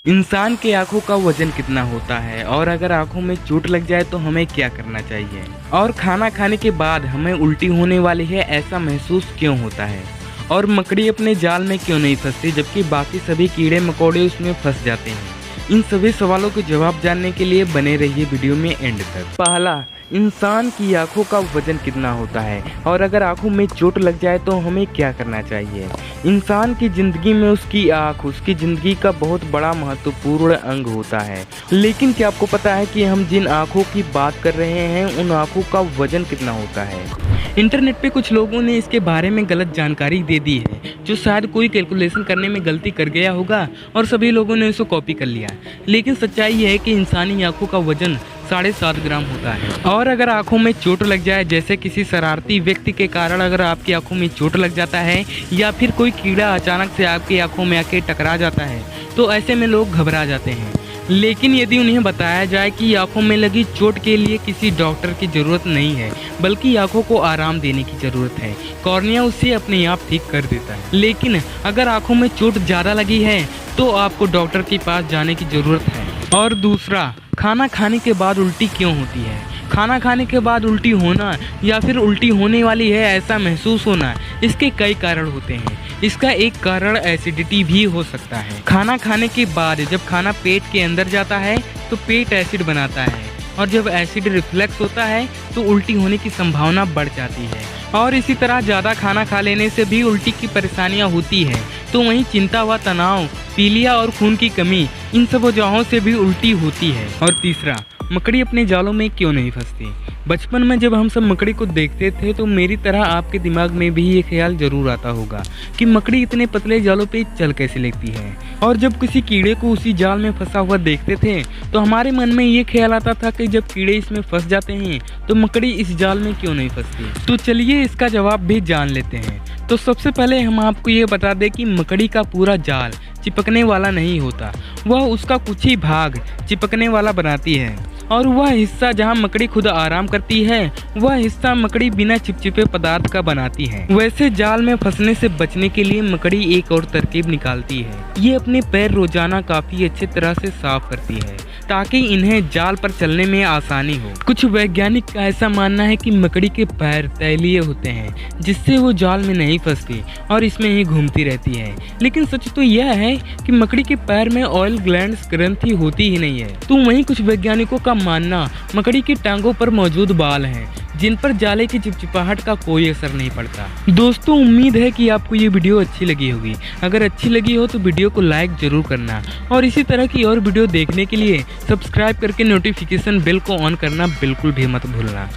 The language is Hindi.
इंसान की आंखों का वजन कितना होता है और अगर आंखों में चोट लग जाए तो हमें क्या करना चाहिए और खाना खाने के बाद हमें उल्टी होने वाली है, ऐसा महसूस क्यों होता है और मकड़ी अपने जाल में क्यों नहीं फंसती जबकि बाकी सभी कीड़े मकोड़े उसमें फंस जाते हैं। इन सभी सवालों के जवाब जानने के लिए बने रहिए वीडियो में एंड तक। पहला, इंसान की आंखों का वजन कितना होता है और अगर आंखों में चोट लग जाए तो हमें क्या करना चाहिए। इंसान की ज़िंदगी में उसकी आँख उसकी ज़िंदगी का बहुत बड़ा महत्वपूर्ण अंग होता है, लेकिन क्या आपको पता है कि हम जिन आँखों की बात कर रहे हैं उन आँखों का वजन कितना होता है। इंटरनेट पे कुछ लोगों ने इसके बारे में गलत जानकारी दे दी है, जो शायद कोई कैलकुलेशन करने में गलती कर गया होगा और सभी लोगों ने इसे कॉपी कर लिया। लेकिन सच्चाई ये है कि इंसानी आँखों का वजन 7.5 ग्राम होता है और अगर आंखों में चोट लग जाए, जैसे किसी शरारती व्यक्ति के कारण अगर आपकी आंखों में चोट लग जाता है या फिर कोई कीड़ा अचानक से आपकी आंखों में आके टकरा जाता है, तो ऐसे में लोग घबरा जाते हैं। लेकिन यदि उन्हें बताया जाए कि आंखों में लगी चोट के लिए किसी डॉक्टर की ज़रूरत नहीं है, बल्कि आंखों को आराम देने की ज़रूरत है, कॉर्निया उसे अपने आप ठीक कर देता है। लेकिन अगर आंखों में चोट ज़्यादा लगी है तो आपको डॉक्टर के पास जाने की ज़रूरत है। और दूसरा, खाना खाने के बाद उल्टी क्यों होती है। खाना खाने के बाद उल्टी होना या फिर उल्टी होने वाली है ऐसा महसूस होना, इसके कई कारण होते हैं। इसका एक कारण एसिडिटी भी हो सकता है। खाना खाने के बाद जब खाना पेट के अंदर जाता है तो पेट एसिड बनाता है और जब एसिड रिफ्लेक्स होता है तो उल्टी होने की संभावना बढ़ जाती है। और इसी तरह ज़्यादा खाना खा लेने से भी उल्टी की परेशानियां होती हैं। तो वहीं चिंता व तनाव, पीलिया और खून की कमी, इन सब वजहों से भी उल्टी होती है। और तीसरा, मकड़ी अपने जालों में क्यों नहीं फंसती। बचपन में जब हम सब मकड़ी को देखते थे तो मेरी तरह आपके दिमाग में भी ये ख्याल जरूर आता होगा कि मकड़ी इतने पतले जालों पे चल कैसे लेती है। और जब किसी कीड़े को उसी जाल में फंसा हुआ देखते थे तो हमारे मन में ये ख्याल आता था कि जब कीड़े इसमें फंस जाते हैं तो मकड़ी इस जाल में क्यों नहीं फंसती। तो चलिए इसका जवाब भी जान लेते हैं। तो सबसे पहले हम आपको ये बता दें कि मकड़ी का पूरा जाल चिपकने वाला नहीं होता, वह उसका कुछ ही भाग चिपकने वाला बनाती है और वह हिस्सा जहां मकड़ी खुद आराम करती है वह हिस्सा मकड़ी बिना चिपचिपे पदार्थ का बनाती है। वैसे जाल में फंसने से बचने के लिए मकड़ी एक और तरकीब निकालती है। ये अपने पैर रोजाना काफी अच्छी तरह से साफ करती है ताकि इन्हें जाल पर चलने में आसानी हो। कुछ वैज्ञानिक का ऐसा मानना है कि मकड़ी के पैर तैलीय होते हैं जिससे वो जाल में नहीं फंसती और इसमें ही घूमती रहती है। लेकिन सच तो यह है कि मकड़ी के पैर में ऑयल ग्लैंड्स ग्रंथि होती ही नहीं है। तो वहीं कुछ वैज्ञानिकों का मानना मकड़ी की टांगों पर मौजूद बाल हैं जिन पर जाले की चिपचिपाहट का कोई असर नहीं पड़ता। दोस्तों, उम्मीद है कि आपको ये वीडियो अच्छी लगी होगी। अगर अच्छी लगी हो तो वीडियो को लाइक जरूर करना और इसी तरह की और वीडियो देखने के लिए सब्सक्राइब करके नोटिफिकेशन बेल को ऑन करना बिल्कुल भी मत भूलना।